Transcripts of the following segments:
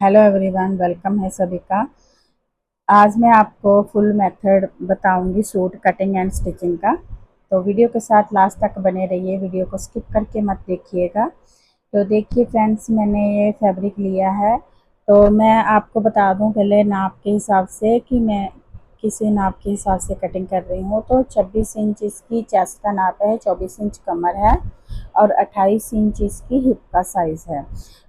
Hello everyone, welcome है सभी का। आज मैं आपको फुल मेथड बताऊंगी सूट कटिंग एंड स्टिचिंग का। तो वीडियो के साथ लास्ट तक बने रहिए, वीडियो को स्किप करके मत देखिएगा। तो देखिए फ्रेंड्स, मैंने ये फैब्रिक लिया है। तो मैं आपको बता दूं पहले नाप के हिसाब से कि मैं किसी नाप के हिसाब से कटिंग कर रही हूँ। तो 26 इंच इसकी चेस्ट का नाप है, 24 इंच कमर है और 28 इंच इसकी हिप का साइज़ है।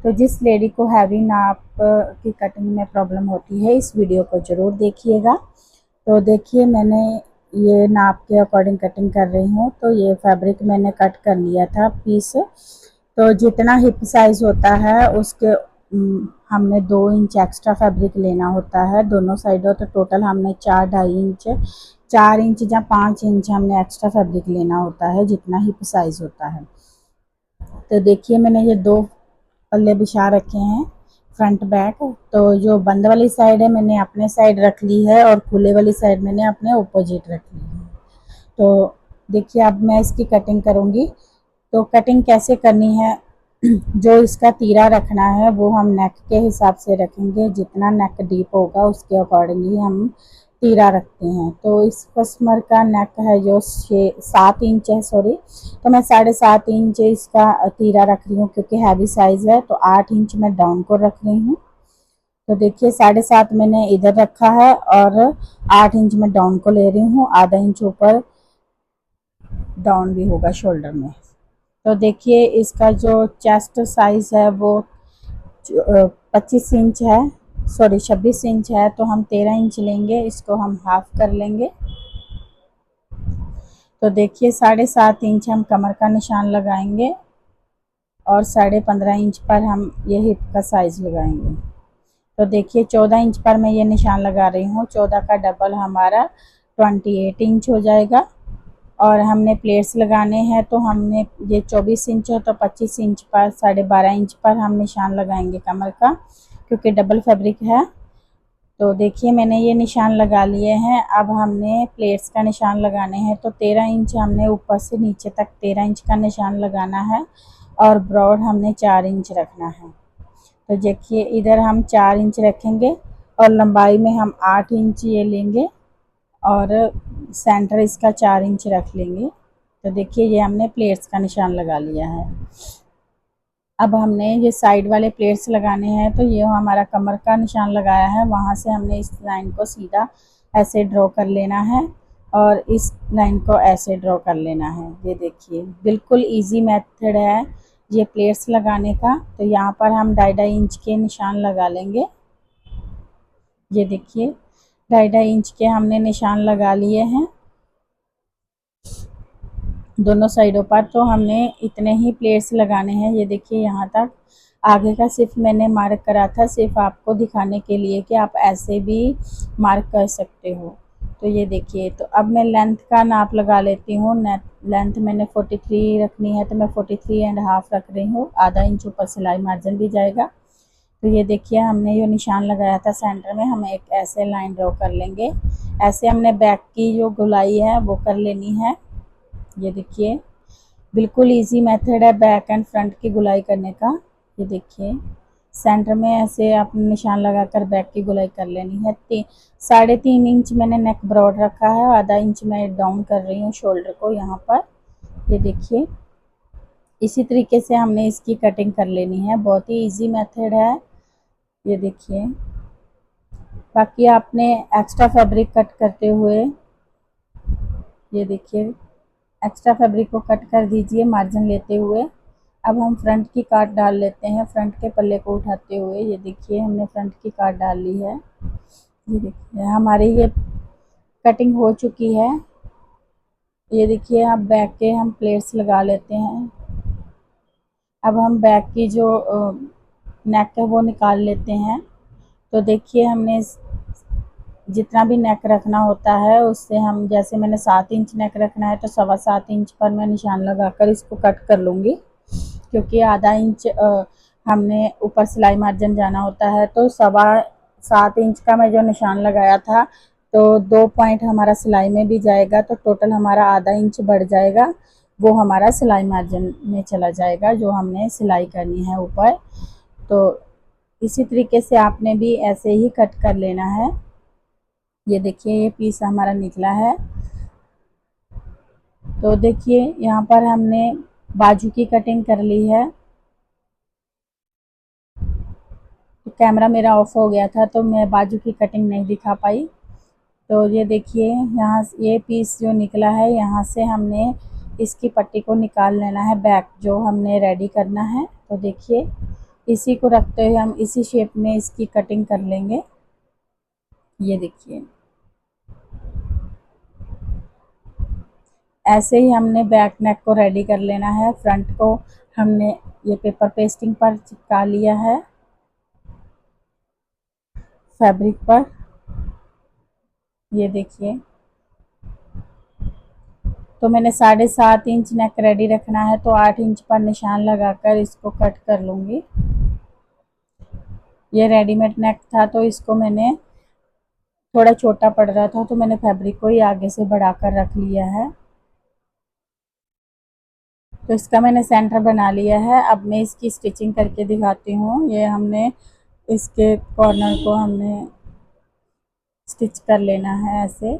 तो जिस लेडी को हैवी नाप की कटिंग में प्रॉब्लम होती है, इस वीडियो को ज़रूर देखिएगा। तो देखिए, मैंने ये नाप के अकॉर्डिंग कटिंग कर रही हूँ। तो ये फैब्रिक मैंने कट कर लिया था पीस। तो जितना हिप साइज़ होता है उसके हमने 2 इंच एक्स्ट्रा फैब्रिक लेना होता है दोनों साइडों। तो टोटल हमने 4-2.5 इंच, 4 इंच या 5 इंच हमने एक्स्ट्रा फैब्रिक लेना होता है जितना हिप साइज़ होता है। तो देखिए, मैंने ये 2 पल्ले बिछा रखे हैं, फ्रंट बैक। तो जो बंद वाली साइड है मैंने अपने साइड रख ली है और खुले वाली साइड मैंने अपने अपोजिट रख ली है। तो देखिए, अब मैं इसकी कटिंग करूँगी। तो कटिंग कैसे करनी है, जो इसका तीरा रखना है वो हम नेक के हिसाब से रखेंगे। जितना नेक डीप होगा उसके अकॉर्डिंग ही हम तीरा रखते हैं। तो इस कस्टमर का नेक है जो 7 इंच है, सॉरी। तो मैं 7.5 इंच इसका तीरा रख रही हूँ क्योंकि हैवी साइज़ है। तो 8 इंच मैं डाउन को रख रही हूँ। तो देखिए, 7.5 मैंने इधर रखा है और 8 इंच मैं डाउन को ले रही हूँ। आधा इंच ऊपर डाउन भी होगा शोल्डर में। तो देखिए, इसका जो चेस्ट साइज़ है वो 25 इंच है, सॉरी 26 इंच है। तो हम 13 इंच लेंगे, इसको हम हाफ कर लेंगे। तो देखिए, 7.5 इंच हम कमर का निशान लगाएंगे और 15.5 इंच पर हम ये हिप का साइज़ लगाएंगे। तो देखिए, 14 इंच पर मैं ये निशान लगा रही हूँ। 14 का डबल हमारा 28 इंच हो जाएगा। और हमने प्लेट्स लगाने हैं, तो हमने ये 24 इंच है तो 25 इंच पर 12.5 इंच पर हम निशान लगाएंगे कमर का, क्योंकि डबल फैब्रिक है। तो देखिए, मैंने ये निशान लगा लिए हैं। अब हमने प्लेट्स का निशान लगाने हैं। तो 13 इंच हमने ऊपर से नीचे तक 13 इंच का निशान लगाना है और ब्रॉड हमने 4 इंच रखना है। तो देखिए, इधर हम 4 इंच रखेंगे और लंबाई में हम 8 इंच ये लेंगे और सेंटर इसका 4 इंच रख लेंगे। तो देखिए, ये हमने प्लेट्स का निशान लगा लिया है। अब हमने ये साइड वाले प्लेट्स लगाने हैं। तो ये हमारा कमर का निशान लगाया है, वहाँ से हमने इस लाइन को सीधा ऐसे ड्रॉ कर लेना है और इस लाइन को ऐसे ड्रॉ कर लेना है। ये देखिए, बिल्कुल इजी मेथड है ये प्लेट्स लगाने का। तो यहाँ पर हम 2.5-2.5 इंच के निशान लगा लेंगे। ये देखिए, 2.5-2.5 इंच के हमने निशान लगा लिए हैं दोनों साइडों पर। तो हमने इतने ही प्लेट्स लगाने हैं। ये देखिए, यहाँ तक आगे का सिर्फ मैंने मार्क करा था, सिर्फ आपको दिखाने के लिए कि आप ऐसे भी मार्क कर सकते हो। तो ये देखिए, तो अब मैं लेंथ का नाप लगा लेती हूँ। लेंथ मैंने 43 रखनी है, तो मैं 43.5 रख रही हूँ। आधा इंच ऊपर सिलाई मार्जिन भी जाएगा। तो ये देखिए, हमने ये निशान लगाया था सेंटर में, हम एक ऐसे लाइन ड्रॉ कर लेंगे। ऐसे हमने बैक की जो गोलाई है वो कर लेनी है। ये देखिए, बिल्कुल इजी मेथड है बैक एंड फ्रंट की गुलाई करने का। ये देखिए, सेंटर में ऐसे आपने निशान लगाकर बैक की गुलाई कर लेनी है। 3.5 इंच मैंने नेक ब्रॉड रखा है, आधा इंच मैं डाउन कर रही हूँ शोल्डर को यहाँ पर। ये देखिए, इसी तरीके से हमने इसकी कटिंग कर लेनी है। बहुत ही इजी मेथड है। ये देखिए, बाकी आपने एक्स्ट्रा फैब्रिक कट करते हुए, ये देखिए, एक्स्ट्रा फैब्रिक को कट कर दीजिए मार्जिन लेते हुए। अब हम फ्रंट की काट डाल लेते हैं, फ्रंट के पल्ले को उठाते हुए। ये देखिए, हमने फ्रंट की काट डाल ली है। ये देखिए, हमारी ये कटिंग हो चुकी है। ये देखिए, अब बैक के हम प्लेट्स लगा लेते हैं। अब हम बैक की जो नेक है वो निकाल लेते हैं। तो देखिए, हमने जितना भी नेक रखना होता है उससे हम, जैसे मैंने 7 इंच नेक रखना है तो 7.25 इंच पर मैं निशान लगाकर इसको कट कर लूँगी, क्योंकि आधा इंच हमने ऊपर सिलाई मार्जिन जाना होता है। तो 7.25 इंच का मैं जो निशान लगाया था, तो 2 पॉइंट हमारा सिलाई में भी जाएगा। तो टोटल हमारा आधा इंच बढ़ जाएगा, वो हमारा सिलाई मार्जिन में चला जाएगा जो हमने सिलाई करनी है ऊपर। तो इसी तरीके से आपने भी ऐसे ही कट कर लेना है। ये देखिए ये पीस हमारा निकला है। तो देखिए यहाँ पर हमने बाजू की कटिंग कर ली है। तो कैमरा मेरा ऑफ हो गया था तो मैं बाजू की कटिंग नहीं दिखा पाई। तो ये देखिए यहाँ ये पीस जो निकला है, यहाँ से हमने इसकी पट्टी को निकाल लेना है, बैक जो हमने रेडी करना है। तो देखिए इसी को रखते हुए हम इसी शेप में इसकी कटिंग कर लेंगे। ये देखिए ऐसे ही हमने बैक नेक को रेडी कर लेना है। फ्रंट को हमने ये पेपर पेस्टिंग पर चिपका लिया है फैब्रिक पर। ये देखिए तो मैंने 7.5 इंच नेक रेडी रखना है, तो 8 इंच पर निशान लगाकर इसको कट कर लूँगी। ये रेडीमेड नेक था तो इसको मैंने थोड़ा छोटा पड़ रहा था तो मैंने फैब्रिक को ही आगे से बढ़ाकर रख लिया है। तो इसका मैंने सेंटर बना लिया है। अब मैं इसकी स्टिचिंग करके दिखाती हूँ। ये हमने इसके कॉर्नर को हमने स्टिच कर लेना है ऐसे।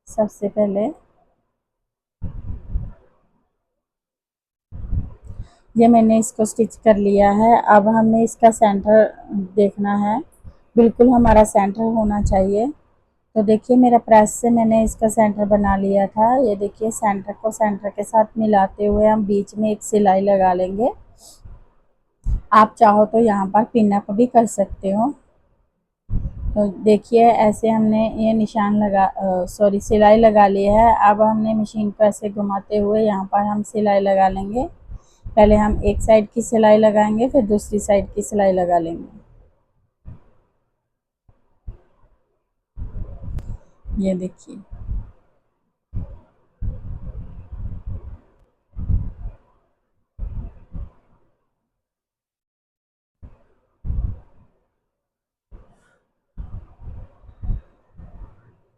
सबसे पहले ये मैंने इसको स्टिच कर लिया है। अब हमें इसका सेंटर देखना है, बिल्कुल हमारा सेंटर होना चाहिए। तो देखिए मेरा प्रेस से मैंने इसका सेंटर बना लिया था। ये देखिए सेंटर को सेंटर के साथ मिलाते हुए हम बीच में एक सिलाई लगा लेंगे। आप चाहो तो यहाँ पर पिन अप भी कर सकते हो। तो देखिए ऐसे हमने ये निशान सिलाई लगा ली है। अब हमने मशीन पर से घुमाते हुए यहाँ पर हम सिलाई लगा लेंगे। पहले हम एक साइड की सिलाई लगाएंगे, फिर दूसरी साइड की सिलाई लगा लेंगे। ये देखिए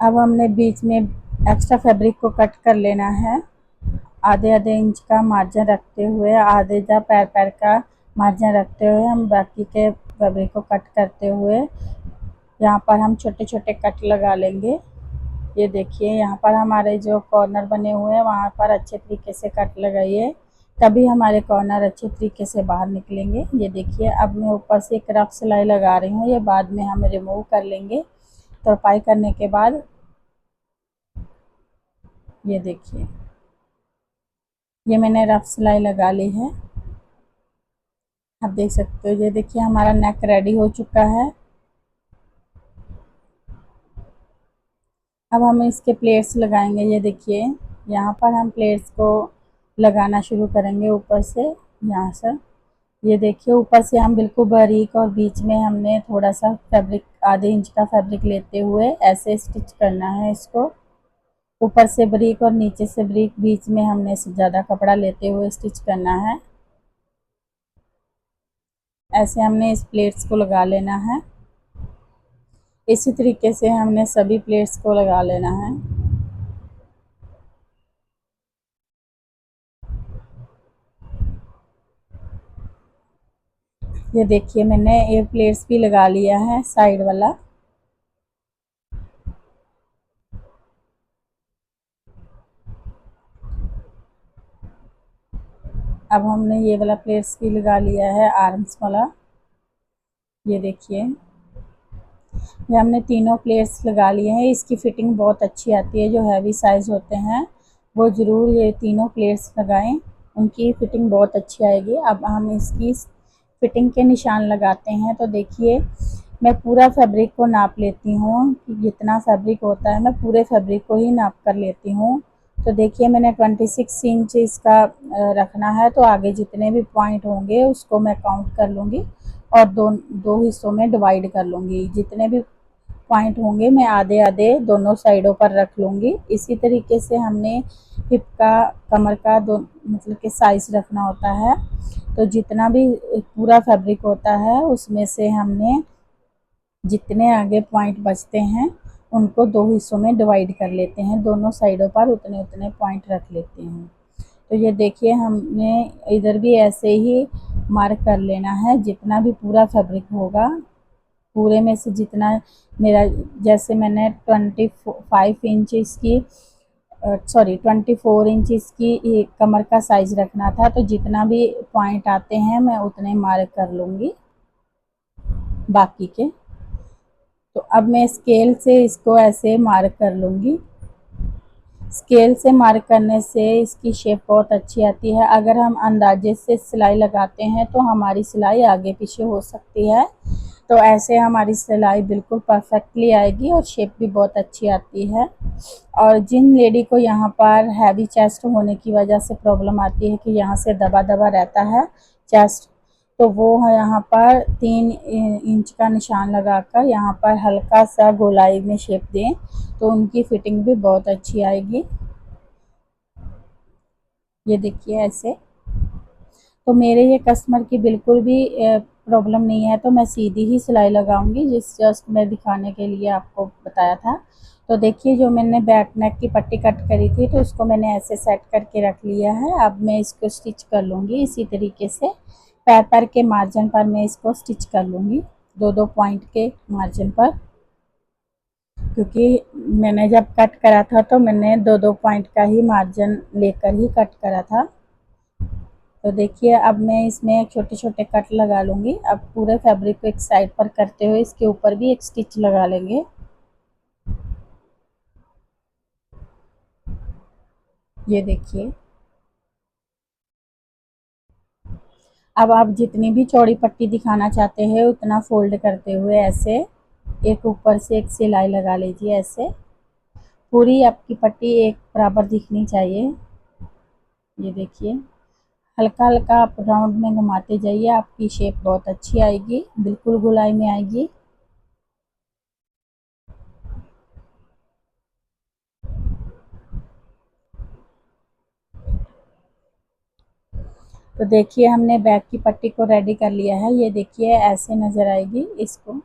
अब हमने बीच में एक्स्ट्रा फैब्रिक को कट कर लेना है। आधे आधे इंच का मार्जिन रखते हुए, आधे जा पैर पैर का मार्जिन रखते हुए हम बाकी के फैब्रिक को कट करते हुए यहाँ पर हम छोटे छोटे कट लगा लेंगे। ये देखिए यहाँ पर हमारे जो कॉर्नर बने हुए हैं वहाँ पर अच्छे तरीके से कट लगाइए, तभी हमारे कॉर्नर अच्छे तरीके से बाहर निकलेंगे। ये देखिए अब मैं ऊपर से एक रफ सिलाई लगा रही हूँ, ये बाद में हम रिमूव कर लेंगे तुरपाई करने के बाद। ये देखिए ये मैंने रफ सिलाई लगा ली है। आप देख सकते हो। ये देखिए हमारा नेक रेडी हो चुका है। अब हम इसके प्लेट्स लगाएंगे। ये देखिए यहाँ पर हम प्लेट्स को लगाना शुरू करेंगे ऊपर से, यहाँ से। ये देखिए ऊपर से हम बिल्कुल बारीक और बीच में हमने थोड़ा सा फैब्रिक, आधे इंच का फैब्रिक लेते हुए ऐसे स्टिच करना है इसको। ऊपर से बारीक और नीचे से बारीक, बीच में हमने ज़्यादा कपड़ा लेते हुए स्टिच करना है। ऐसे हमने इस प्लेट्स को लगा लेना है। इसी तरीके से हमने सभी प्लेट्स को लगा लेना है। ये देखिए मैंने ये प्लेट्स भी लगा लिया है साइड वाला। अब हमने ये वाला प्लेट्स भी लगा लिया है, आर्म्स वाला। ये देखिए ये हमने तीनों प्लेट्स लगा लिए हैं। इसकी फिटिंग बहुत अच्छी आती है। जो हैवी साइज़ होते हैं वो ज़रूर ये तीनों प्लेट्स लगाएं, उनकी फिटिंग बहुत अच्छी आएगी। अब हम इसकी फिटिंग के निशान लगाते हैं। तो देखिए मैं पूरा फैब्रिक को नाप लेती हूँ कि जितना फैब्रिक होता है मैं पूरे फैब्रिक को ही नाप कर लेती हूँ। तो देखिए मैंने 26 इंच इसका रखना है, तो आगे जितने भी पॉइंट होंगे उसको मैं काउंट कर लूँगी और दो हिस्सों में डिवाइड कर लूँगी। जितने भी पॉइंट होंगे मैं आधे आधे दोनों साइडों पर रख लूँगी। इसी तरीके से हमने हिप का, कमर का मतलब कि साइज़ रखना होता है। तो जितना भी पूरा फैब्रिक होता है उसमें से हमने जितने आगे पॉइंट बचते हैं उनको दो हिस्सों में डिवाइड कर लेते हैं, दोनों साइडों पर उतने उतने पॉइंट रख लेते हैं। तो ये देखिए हमने इधर भी ऐसे ही मार्क कर लेना है। जितना भी पूरा फैब्रिक होगा, पूरे में से जितना मेरा, जैसे मैंने 25 इंच इसकी 24 इंच इसकी कमर का साइज रखना था, तो जितना भी पॉइंट आते हैं मैं उतने मार्क कर लूँगी बाकी के। तो अब मैं स्केल से इसको ऐसे मार्क कर लूँगी। स्केल से मार्क करने से इसकी शेप बहुत अच्छी आती है। अगर हम अंदाजे से सिलाई लगाते हैं तो हमारी सिलाई आगे पीछे हो सकती है, तो ऐसे हमारी सिलाई बिल्कुल परफेक्टली आएगी और शेप भी बहुत अच्छी आती है। और जिन लेडी को यहाँ पर हैवी चेस्ट होने की वजह से प्रॉब्लम आती है कि यहाँ से दबा दबा रहता है चेस्ट, तो वो यहाँ पर 3 इंच का निशान लगाकर यहाँ पर हल्का सा गोलाई में शेप दें, तो उनकी फिटिंग भी बहुत अच्छी आएगी। ये देखिए ऐसे। तो मेरे ये कस्टमर की बिल्कुल भी प्रॉब्लम नहीं है, तो मैं सीधी ही सिलाई लगाऊंगी, जस्ट मैं दिखाने के लिए आपको बताया था। तो देखिए, जो मैंने बैक नेक की पट्टी कट करी थी तो उसको मैंने ऐसे सेट करके रख लिया है। अब मैं इसको स्टिच कर लूँगी इसी तरीके से। पैर पैर के मार्जिन पर मैं इसको स्टिच कर लूँगी, 2-2 पॉइंट के मार्जिन पर, क्योंकि मैंने जब कट करा था तो मैंने 2-2 पॉइंट का ही मार्जिन लेकर ही कट करा था। तो देखिए, अब मैं इसमें छोटे छोटे कट लगा लूँगी। अब पूरे फैब्रिक को एक साइड पर करते हुए इसके ऊपर भी एक स्टिच लगा लेंगे। ये देखिए। अब आप जितनी भी चौड़ी पट्टी दिखाना चाहते हैं उतना फोल्ड करते हुए ऐसे एक ऊपर से एक सिलाई लगा लीजिए। ऐसे पूरी आपकी पट्टी एक बराबर दिखनी चाहिए। ये देखिए, हल्का हल्का आप राउंड में घुमाते जाइए, आपकी शेप बहुत अच्छी आएगी, बिल्कुल गोलाई में आएगी। तो देखिए, हमने बैक की पट्टी को रेडी कर लिया है। ये देखिए, ऐसे नज़र आएगी इसको।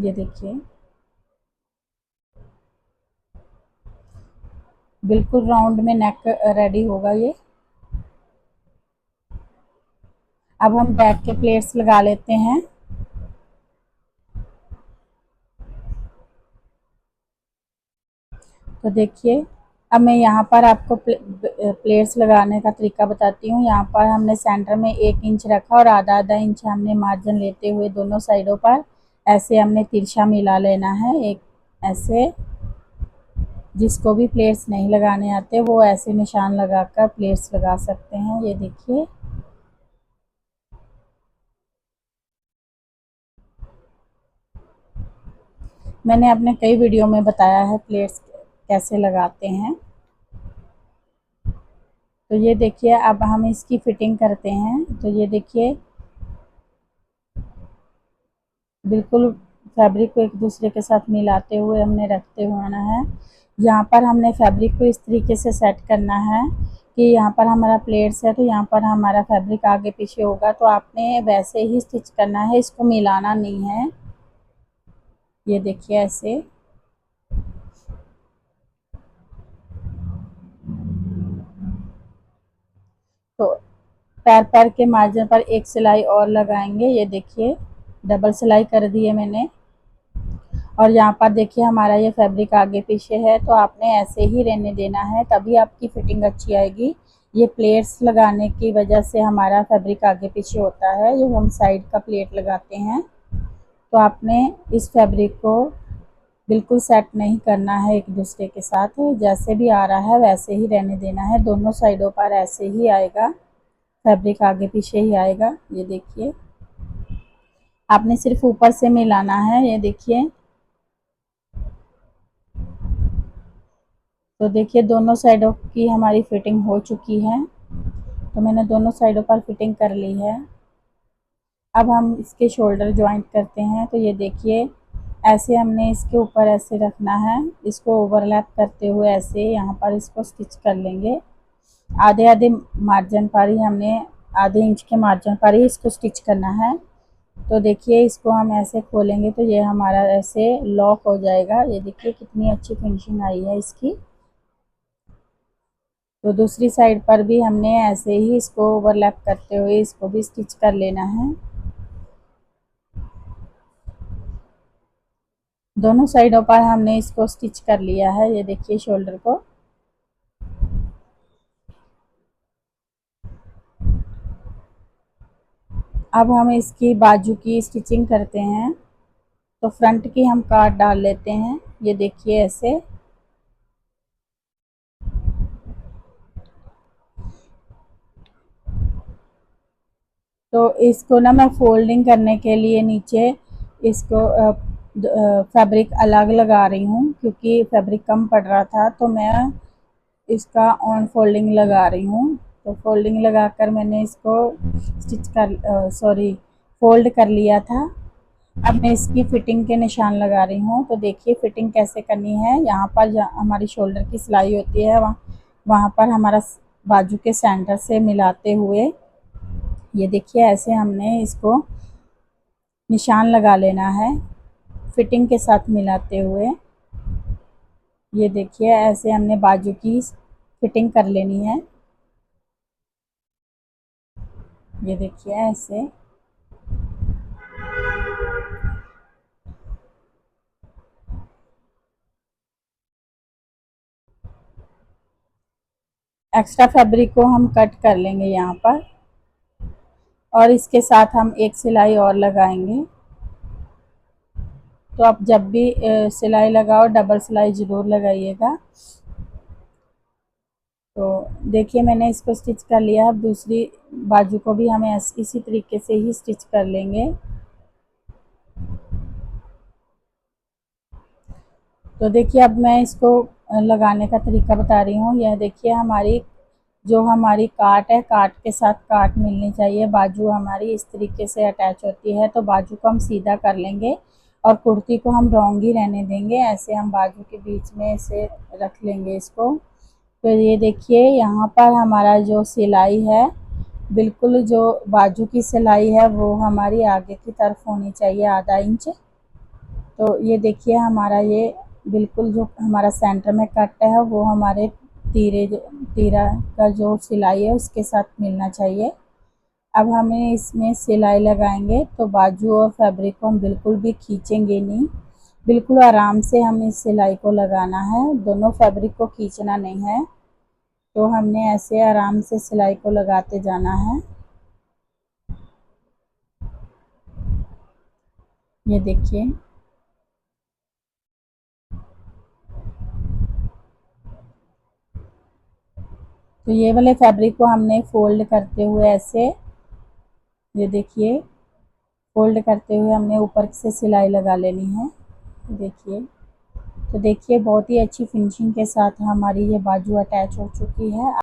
ये देखिए, बिल्कुल राउंड में नेक रेडी होगा ये। अब हम बैक के प्लेट्स लगा लेते हैं। तो देखिए, अब मैं यहाँ पर आपको प्लेट्स लगाने का तरीका बताती हूँ। यहाँ पर हमने सेंटर में 1 इंच रखा और आधा आधा इंच हमने मार्जिन लेते हुए दोनों साइडों पर ऐसे हमने तिरछा मिला लेना है। एक ऐसे, जिसको भी प्लेट्स नहीं लगाने आते वो ऐसे निशान लगाकर प्लेट्स लगा सकते हैं। ये देखिए, मैंने अपने कई वीडियो में बताया है प्लेट्स कैसे लगाते हैं। तो ये देखिए, अब हम इसकी फिटिंग करते हैं। तो ये देखिए, बिल्कुल फैब्रिक को एक दूसरे के साथ मिलाते हुए हमने रखते हुए आना है। यहाँ पर हमने फैब्रिक को इस तरीके से सेट करना है कि यहाँ पर हमारा प्लेट्स है तो यहाँ पर हमारा फैब्रिक आगे पीछे होगा, तो आपने वैसे ही स्टिच करना है, इसको मिलाना नहीं है। ये देखिए ऐसे। तो पैर पैर के मार्जिन पर एक सिलाई और लगाएंगे। ये देखिए, डबल सिलाई कर दी है मैंने। और यहाँ पर देखिए, हमारा ये फैब्रिक आगे पीछे है, तो आपने ऐसे ही रहने देना है, तभी आपकी फिटिंग अच्छी आएगी। ये प्लेट्स लगाने की वजह से हमारा फैब्रिक आगे पीछे होता है, जो हम साइड का प्लेट लगाते हैं। तो आपने इस फैब्रिक को बिल्कुल सेट नहीं करना है एक दूसरे के साथ, जैसे भी आ रहा है वैसे ही रहने देना है। दोनों साइडों पर ऐसे ही आएगा, फैब्रिक आगे पीछे ही आएगा। ये देखिए, आपने सिर्फ ऊपर से मिलाना है। ये देखिए, तो देखिए दोनों साइडों की हमारी फिटिंग हो चुकी है। तो मैंने दोनों साइडों पर फिटिंग कर ली है। अब हम इसके शोल्डर जॉइंट करते हैं। तो ये देखिए, ऐसे हमने इसके ऊपर ऐसे रखना है, इसको ओवरलैप करते हुए ऐसे यहाँ पर इसको स्टिच कर लेंगे। आधे आधे मार्जिन पर ही हमने, आधे इंच के मार्जिन पर ही इसको स्टिच करना है। तो देखिए, इसको हम ऐसे खोलेंगे तो ये हमारा ऐसे लॉक हो जाएगा। ये देखिए कितनी अच्छी फिनिशिंग आई है इसकी। तो दूसरी साइड पर भी हमने ऐसे ही इसको ओवरलैप करते हुए इसको भी स्टिच कर लेना है। दोनों साइडों पर हमने इसको स्टिच कर लिया है। ये देखिए शोल्डर को। अब हम इसकी बाजू की स्टिचिंग करते हैं। तो फ्रंट की हम काट डाल लेते हैं। ये देखिए ऐसे। तो इसको ना मैं फोल्डिंग करने के लिए नीचे इसको फैब्रिक अलग लगा रही हूँ, क्योंकि फैब्रिक कम पड़ रहा था तो मैं इसका ऑन फोल्डिंग लगा रही हूँ। तो फोल्डिंग लगाकर मैंने इसको स्टिच कर सॉरी फोल्ड कर लिया था। अब मैं इसकी फिटिंग के निशान लगा रही हूँ। तो देखिए फिटिंग कैसे करनी है। यहाँ पर हमारी शोल्डर की सिलाई होती है, वहाँ पर हमारा बाजू के सेंटर से मिलाते हुए ये देखिए ऐसे हमने इसको निशान लगा लेना है, फिटिंग के साथ मिलाते हुए। ये देखिए ऐसे हमने बाजू की फिटिंग कर लेनी है। ये देखिए ऐसे। एक्स्ट्रा फैब्रिक को हम कट कर लेंगे यहाँ पर, और इसके साथ हम एक सिलाई और लगाएंगे। तो आप जब भी सिलाई लगाओ डबल सिलाई ज़रूर लगाइएगा। तो देखिए मैंने इसको स्टिच कर लिया। अब दूसरी बाजू को भी हमें इसी तरीके से ही स्टिच कर लेंगे। तो देखिए अब मैं इसको लगाने का तरीका बता रही हूँ। यह देखिए हमारी जो हमारी काट है, काट के साथ काट मिलनी चाहिए। बाजू हमारी इस तरीके से अटैच होती है, तो बाजू को हम सीधा कर लेंगे और कुर्ती को हम रॉन्ग ही रहने देंगे। ऐसे हम बाजू के बीच में इसे रख लेंगे इसको। तो ये देखिए यहाँ पर हमारा जो सिलाई है, बिल्कुल जो बाजू की सिलाई है वो हमारी आगे की तरफ होनी चाहिए, आधा इंच। तो ये देखिए हमारा ये बिल्कुल जो हमारा सेंटर में कट है वो हमारे तीरा का जो सिलाई है उसके साथ मिलना चाहिए। अब हमें इसमें सिलाई लगाएंगे तो बाजू और फैब्रिक को हम बिल्कुल भी खींचेंगे नहीं, बिल्कुल आराम से हमें इस सिलाई को लगाना है, दोनों फैब्रिक को खींचना नहीं है। तो हमने ऐसे आराम से सिलाई को लगाते जाना है। ये देखिए। तो ये वाले फैब्रिक को हमने फोल्ड करते हुए ऐसे, ये देखिए फोल्ड करते हुए हमने ऊपर से सिलाई लगा लेनी है। देखिए। तो देखिए बहुत ही अच्छी फिनिशिंग के साथ हमारी ये बाजू अटैच हो चुकी है।